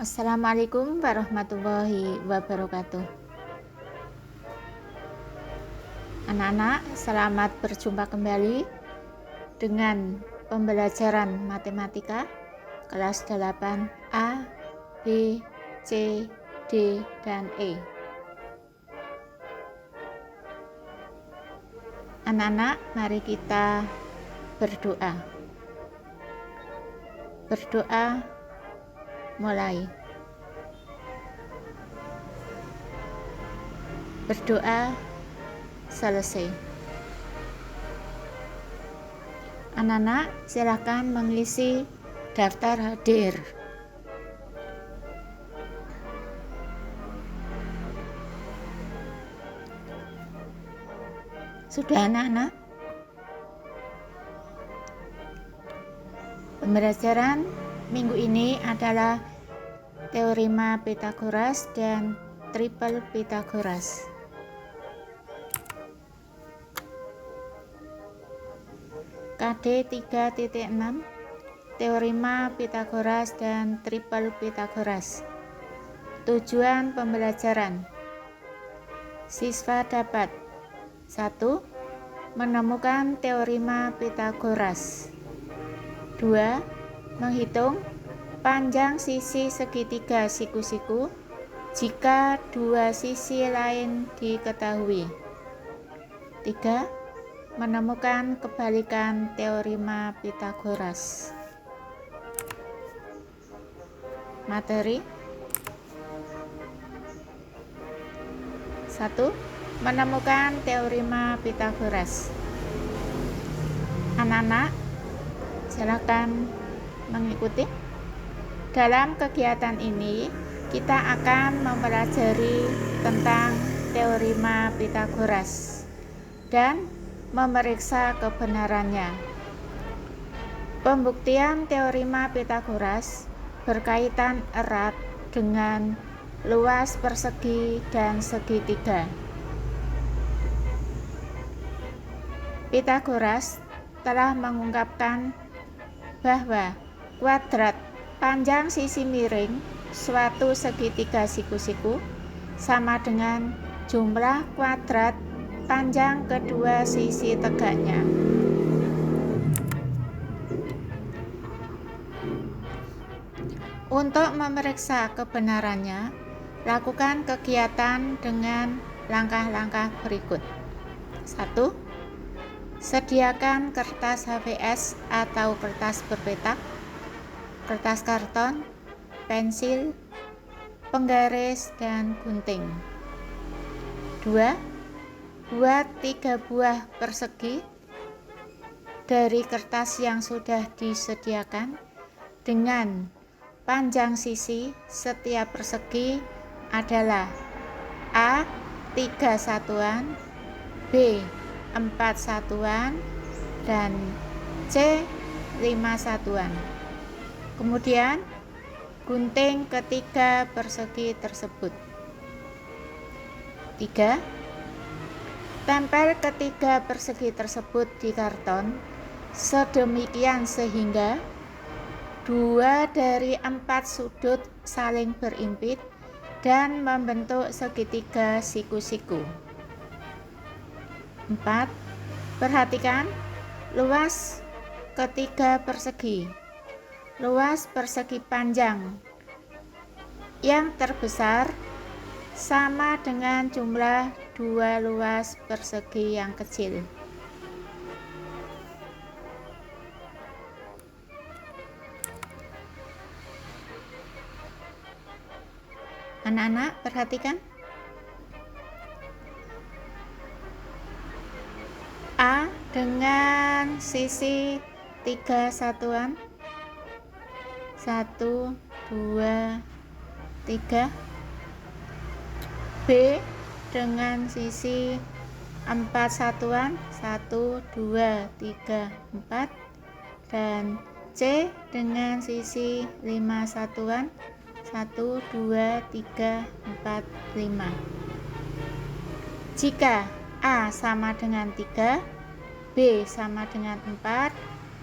Assalamualaikum warahmatullahi wabarakatuh. Anak-anak, selamat berjumpa kembali dengan pembelajaran matematika kelas 8A, B, C, D, dan E. Anak-anak, mari kita berdoa. Berdoa mulai. Berdoa selesai. Anak-anak, silakan mengisi daftar hadir. Sudah, anak-anak? Pembelajaran minggu ini adalah teorema Pythagoras dan triple Pythagoras. KD 3.6 Teorema Pythagoras dan triple Pythagoras. Tujuan pembelajaran: siswa dapat 1. Menemukan teorema Pythagoras. 2. Menghitung panjang sisi segitiga siku-siku jika dua sisi lain diketahui. 3. Menemukan kebalikan teorema Pythagoras. Materi 1. Menemukan teorema Pythagoras. Anak-anak, silakan mengikuti. Dalam kegiatan ini, kita akan mempelajari tentang teorema Pythagoras dan memeriksa kebenarannya. Pembuktian teorema Pythagoras berkaitan erat dengan luas persegi dan segitiga. Pythagoras telah mengungkapkan bahwa kuadrat panjang sisi miring suatu segitiga siku-siku sama dengan jumlah kuadrat panjang kedua sisi tegaknya. Untuk memeriksa kebenarannya, lakukan kegiatan dengan langkah-langkah berikut. 1. Sediakan kertas HVS atau kertas berpetak, kertas karton, pensil, penggaris, dan gunting. 2. Buat 3 buah persegi dari kertas yang sudah disediakan dengan panjang sisi setiap persegi adalah A. 3 satuan, B. 4 satuan, dan C. 5 satuan. Kemudian gunting ketiga persegi tersebut. 3. Tempel ketiga persegi tersebut di karton sedemikian sehingga 2 dari 4 sudut saling berimpit dan membentuk segitiga siku-siku. 4. Perhatikan luas ketiga persegi. Luas persegi panjang yang terbesar sama dengan jumlah 2 luas persegi yang kecil. Anak-anak, perhatikan. A dengan sisi 3 satuan. 1, 2, 3. B dengan sisi 4 satuan. 1, 2, 3, 4. Dan C dengan sisi 5 satuan. 1, 2, 3, 4, 5. Jika A sama dengan 3, B sama dengan 4,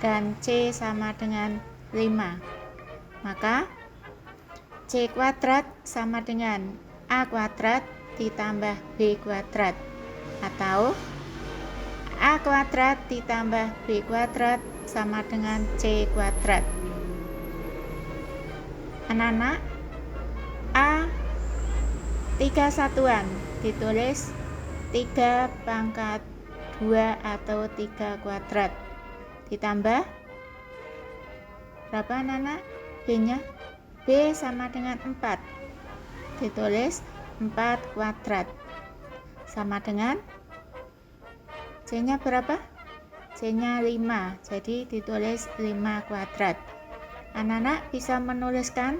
dan C sama dengan 5. Maka C kuadrat sama dengan A kuadrat ditambah B kuadrat, atau A kuadrat ditambah B kuadrat sama dengan C kuadrat. Anak-anak, A 3 satuan ditulis 3 pangkat 2 atau 3 kuadrat, ditambah berapa anak-anak? B nya B sama dengan 4, ditulis 4 kuadrat, sama dengan C nya berapa? C nya 5, jadi ditulis 5 kuadrat. Anak-anak bisa menuliskan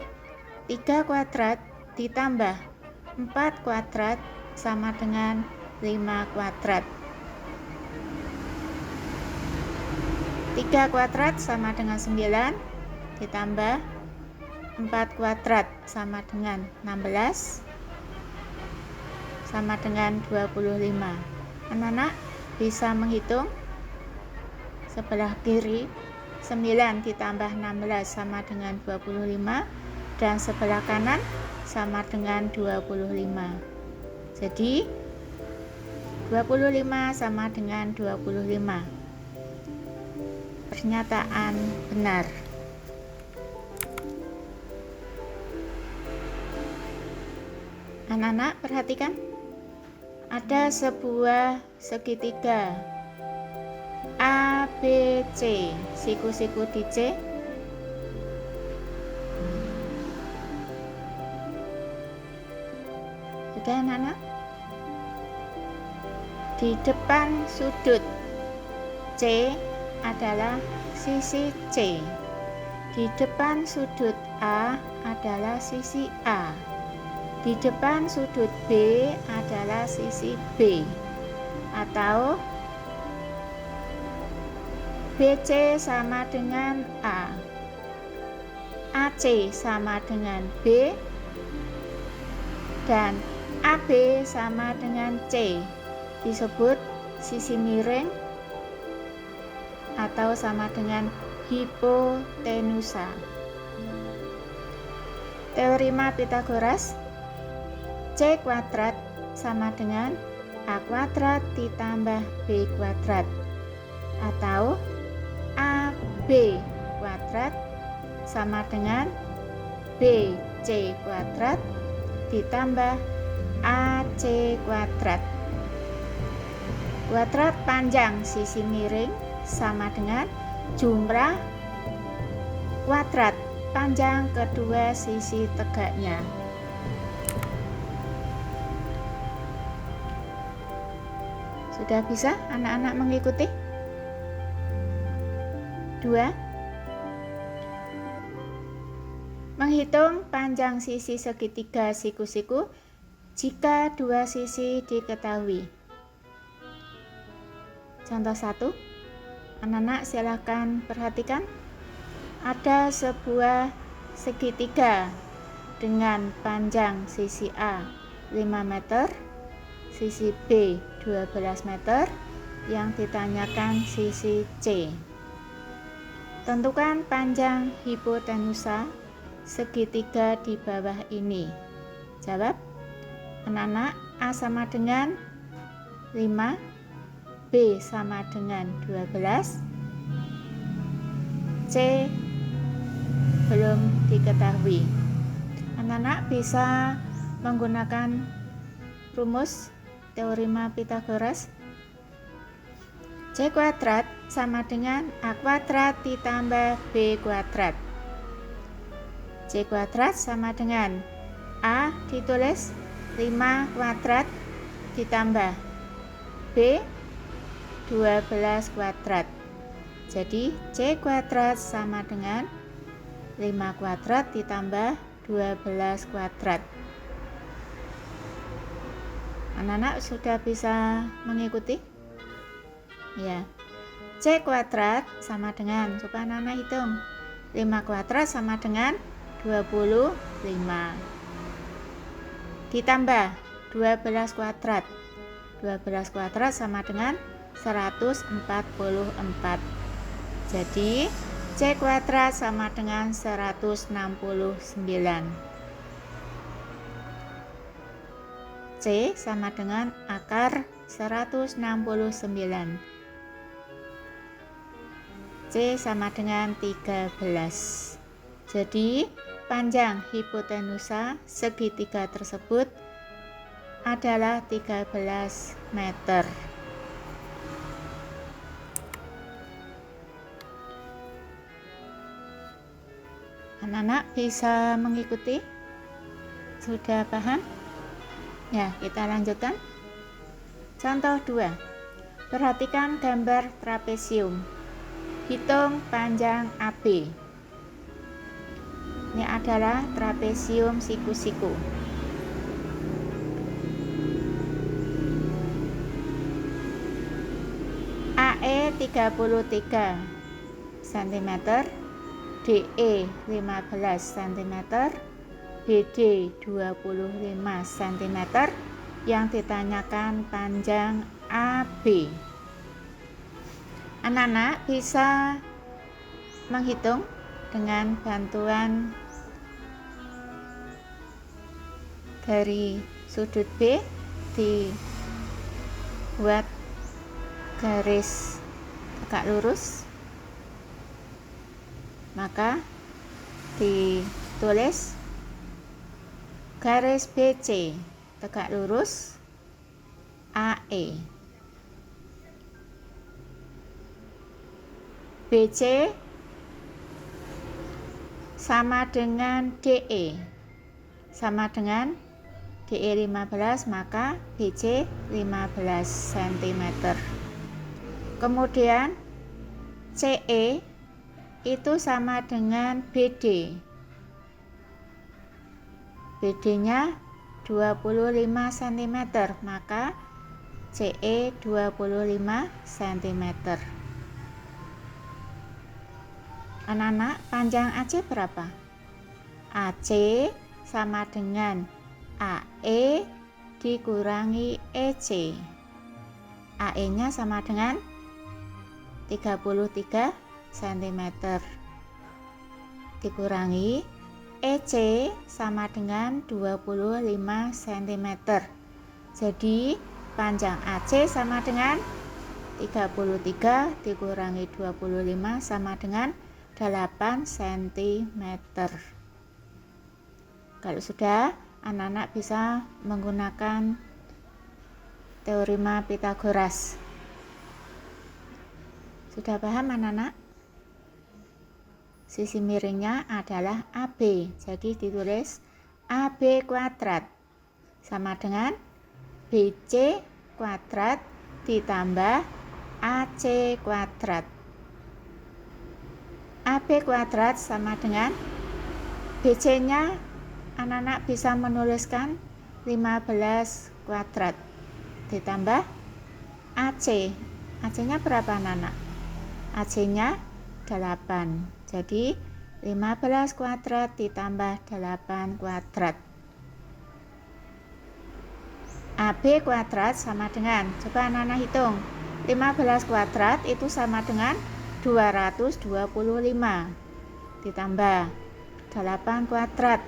3 kuadrat ditambah 4 kuadrat sama dengan 5 kuadrat. 3 kuadrat sama dengan 9, ditambah 4 kuadrat sama dengan 16, sama dengan 25. Anak-anak bisa menghitung sebelah kiri. 9 ditambah 16 sama dengan 25, dan sebelah kanan sama dengan 25. Jadi 25 sama dengan 25. Pernyataan benar. Anak-anak perhatikan, ada sebuah segitiga A, B, C, siku-siku di C. Sudah anak-anak? Di depan sudut C adalah sisi C. Di depan sudut A adalah sisi A. Di depan sudut B adalah sisi B. Atau BC sama dengan A, AC sama dengan B, dan AB sama dengan C, disebut sisi miring atau sama dengan hipotenusa. Teorema Pythagoras, C kuadrat sama dengan A kuadrat ditambah B kuadrat, atau AB kuadrat sama dengan BC kuadrat ditambah AC kuadrat. Kuadrat panjang sisi miring sama dengan jumlah kuadrat panjang kedua sisi tegaknya. Sudah bisa anak-anak mengikuti? 2. Menghitung panjang sisi segitiga siku-siku jika dua sisi diketahui. Contoh 1. Anak-anak silakan perhatikan. Ada sebuah segitiga dengan panjang sisi A 5 meter, sisi B 12 meter, yang ditanyakan sisi C. Tentukan panjang hipotenusa segitiga di bawah ini. Jawab anak-anak. A sama dengan 5, B sama dengan 12, C belum diketahui. Anak-anak bisa menggunakan rumus teorema Pythagoras. C kuadrat sama dengan A kuadrat ditambah B kuadrat. C kuadrat sama dengan A ditulis 5 kuadrat ditambah B 12 kuadrat. Jadi C kuadrat sama dengan 5 kuadrat ditambah 12 kuadrat. Anak-anak sudah bisa mengikuti? Ya. C kuadrat sama dengan, coba anak-anak hitung, 5 kuadrat sama dengan 25 ditambah 12 kuadrat. 12 kuadrat sama dengan 144. Jadi C kuadrat sama dengan 169. C sama dengan akar 169. C sama dengan 13. Jadi panjang hipotenusa segitiga tersebut adalah 13 meter. Anak-anak bisa mengikuti? Sudah paham? Ya, kita lanjutkan. Contoh 2. Perhatikan gambar trapesium. Hitung panjang AB. Ini adalah trapesium siku-siku. AE 33 cm, DE 15 cm, BD 25 cm. Yang ditanyakan panjang AB. Anak-anak bisa menghitung dengan bantuan dari sudut B dibuat garis tegak lurus, maka ditulis garis BC tegak lurus AE. BC sama dengan DE, sama dengan DE 15, maka BC 15 cm. Kemudian CE itu sama dengan BD. BD-nya 25 cm, maka CE 25 cm. Anak-anak, panjang AC berapa? AC sama dengan AE dikurangi EC. AE-nya sama dengan 33 cm dikurangi EC sama dengan 25 cm. Jadi panjang AC sama dengan 33 dikurangi 25 sama dengan 8 cm. Kalau sudah, anak-anak bisa menggunakan teorema Pythagoras. Sudah paham anak-anak? Sisi miringnya adalah AB, jadi ditulis AB kuadrat sama dengan BC kuadrat ditambah AC kuadrat. AB kuadrat sama dengan BC nya anak-anak bisa menuliskan 15 kuadrat ditambah AC. AC nya berapa anak-anak? AC nya 8. Jadi 15 kuadrat ditambah 8 kuadrat. AB kuadrat sama dengan, coba anak-anak hitung, 15 kuadrat itu sama dengan 225 ditambah 8 kuadrat.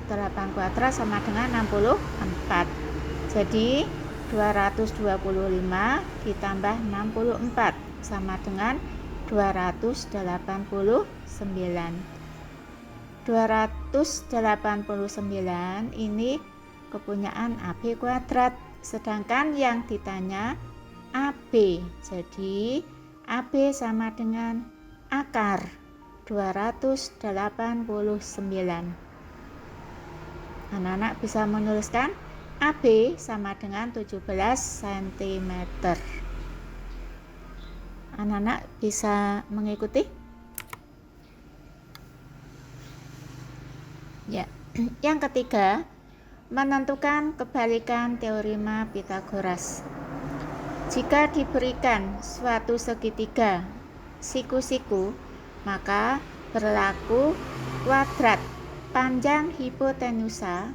8 kuadrat sama dengan 64. Jadi 225 ditambah 64 sama dengan 289. 289 ini kepunyaan AB kuadrat, sedangkan yang ditanya AB. Jadi AB sama dengan akar 289. Anak-anak bisa menuliskan AB sama dengan 17 cm. Anak-anak bisa mengikuti? Ya. Yang ketiga, menentukan kebalikan teorema Pythagoras. Jika diberikan suatu segitiga siku-siku, maka berlaku kuadrat panjang hipotenusa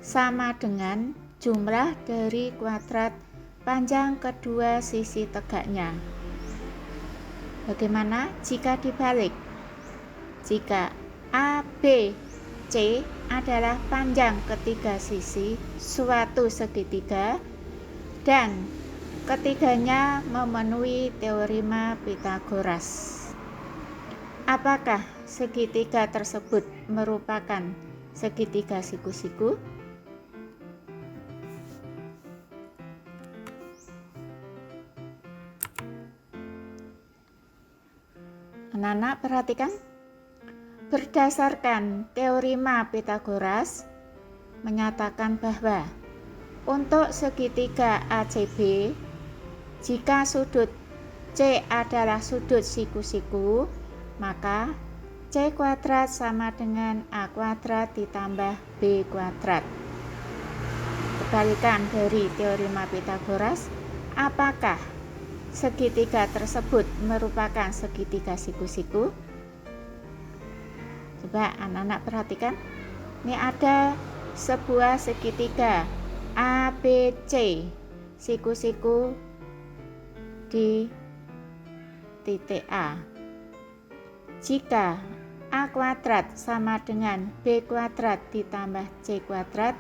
sama dengan jumlah dari kuadrat panjang kedua sisi tegaknya. Bagaimana jika dibalik? Jika ABC adalah panjang ketiga sisi suatu segitiga dan ketiganya memenuhi teorema Pythagoras. Apakah segitiga tersebut merupakan segitiga siku-siku? Anak-anak perhatikan, berdasarkan teorema Pythagoras menyatakan bahwa untuk segitiga ACB, jika sudut C adalah sudut siku-siku, maka C kuadrat sama dengan A kuadrat ditambah B kuadrat. Kebalikan dari teorema Pythagoras, apakah segitiga tersebut merupakan segitiga siku-siku? Coba anak-anak perhatikan. Ini ada sebuah segitiga ABC, siku-siku di titik A. Jika A kuadrat sama dengan B kuadrat ditambah C kuadrat,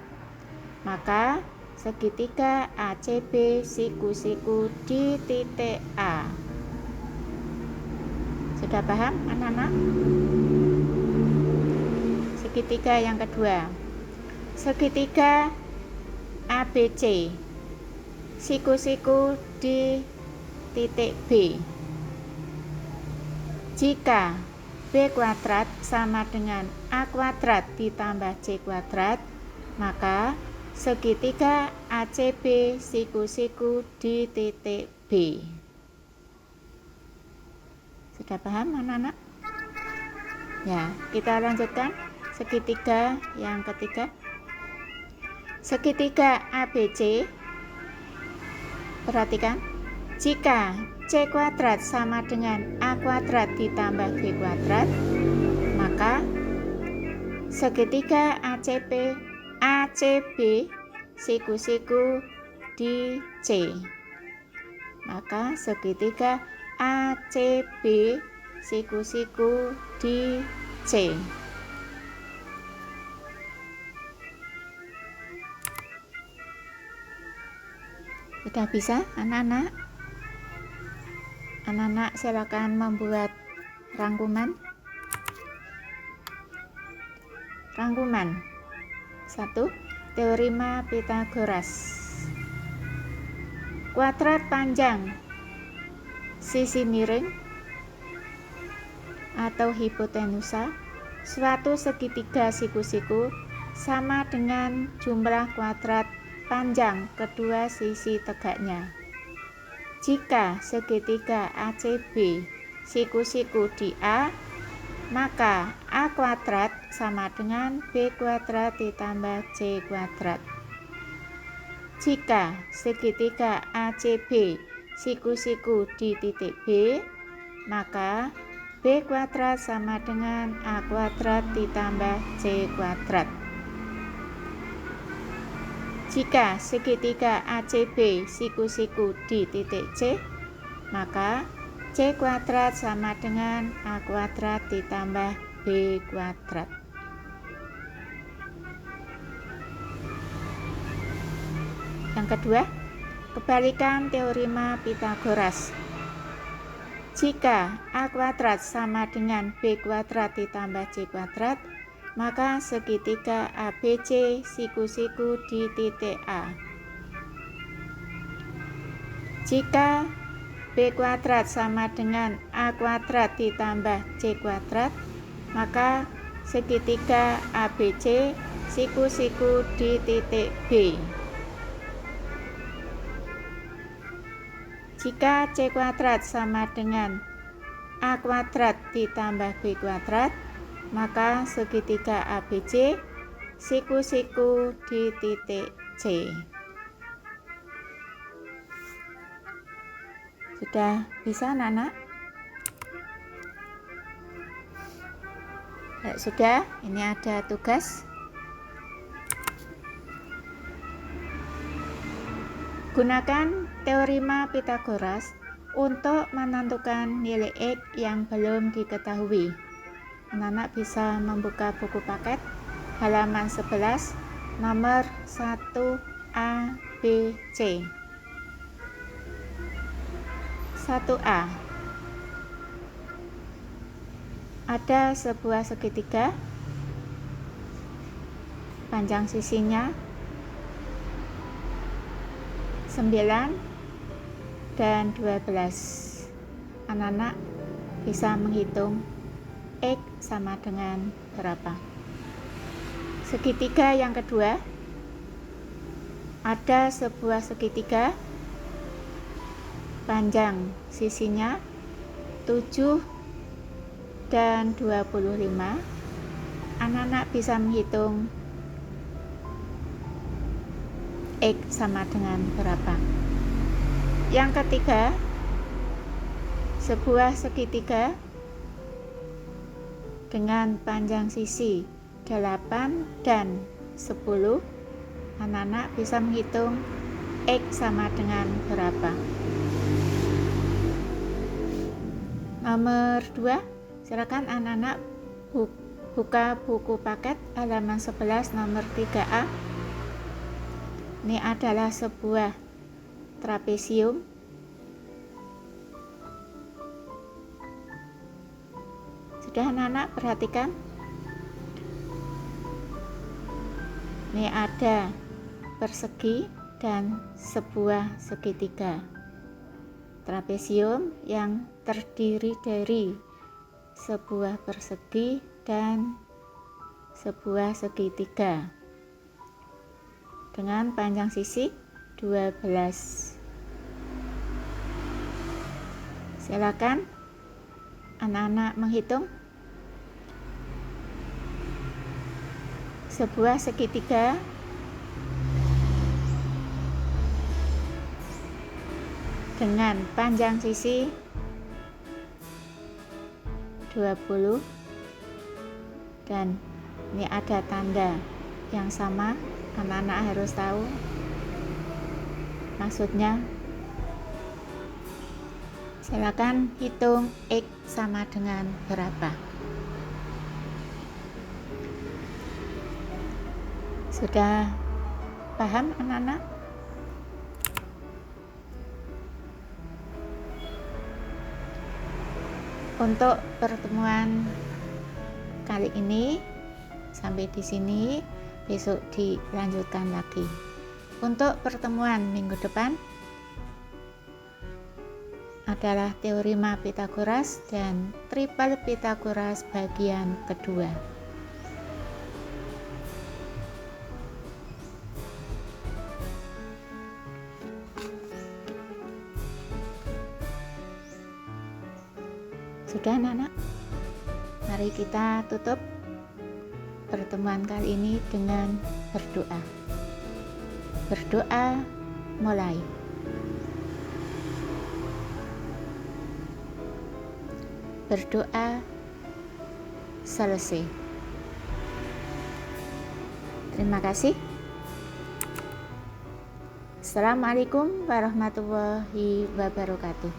maka segitiga ACB siku-siku di titik A. Sudah paham anak-anak? Segitiga yang kedua, segitiga ABC siku-siku di titik B. Jika B kuadrat sama dengan A kuadrat ditambah C kuadrat, maka segitiga ACB siku-siku di titik B. Sudah paham anak-anak? Ya, kita lanjutkan segitiga yang ketiga. Segitiga ABC, perhatikan, jika C kuadrat sama dengan A kuadrat ditambah B kuadrat, maka segitiga ACB siku-siku di C. Maka segitiga ACB siku-siku di C. Sudah bisa anak-anak? Anak-anak silakan membuat rangkuman. Rangkuman 1. Teorema Pythagoras. Kuadrat panjang sisi miring atau hipotenusa suatu segitiga siku-siku sama dengan jumlah kuadrat panjang kedua sisi tegaknya. Jika segitiga ACB siku-siku di A, maka A kuadrat sama dengan B kuadrat ditambah C kuadrat. Jika segitiga ACB siku-siku di titik B, maka B kuadrat sama dengan A kuadrat ditambah C kuadrat. Jika segitiga ACB siku-siku di titik C, maka C kuadrat sama dengan A kuadrat ditambah B kuadrat. Yang kedua, kebalikan teorema Pythagoras. Jika A kuadrat sama dengan B kuadrat ditambah C kuadrat, maka segitiga ABC siku-siku di titik A. Jika B kuadrat sama dengan A kuadrat ditambah C kuadrat, maka segitiga ABC siku-siku di titik B. Jika C kuadrat sama dengan A kuadrat ditambah B kuadrat, maka segitiga ABC siku-siku di titik C. Sudah bisa anak-anak? Ya, sudah, ini ada tugas. Gunakan teorema Pythagoras Untuk menentukan nilai X yang belum diketahui, anak-anak bisa membuka buku paket halaman 11 nomor 1A B C. 1A. Ada sebuah segitiga, panjang sisinya 9 dan 12. Anak-anak bisa menghitung X sama dengan berapa. Segitiga yang kedua, ada sebuah segitiga, panjang sisinya 7 dan 25. Anak-anak bisa menghitung X sama dengan berapa. Yang ketiga, sebuah segitiga dengan panjang sisi 8 dan 10. Anak-anak bisa menghitung X sama dengan berapa. Nomor 2, silakan anak-anak buka buku paket halaman 11 nomor 3A. Ini adalah sebuah trapesium. Sudah anak-anak perhatikan? Ini ada persegi dan sebuah segitiga. Trapesium yang terdiri dari sebuah persegi dan sebuah segitiga dengan panjang sisi 12. Silakan anak-anak menghitung. Sebuah segitiga dengan panjang sisi 20 dan ini ada tanda yang sama. Anak-anak harus tahu maksudnya. Silakan hitung X sama dengan berapa. Sudah paham anak-anak? Untuk pertemuan kali ini sampai di sini, besok dilanjutkan lagi. Untuk pertemuan minggu depan adalah teorema Pythagoras dan triple Pythagoras bagian kedua. Sudah anak-anak? Mari kita tutup pertemuan kali ini dengan berdoa. Berdoa mulai. Berdoa selesai. Terima kasih. Assalamualaikum warahmatullahi wabarakatuh.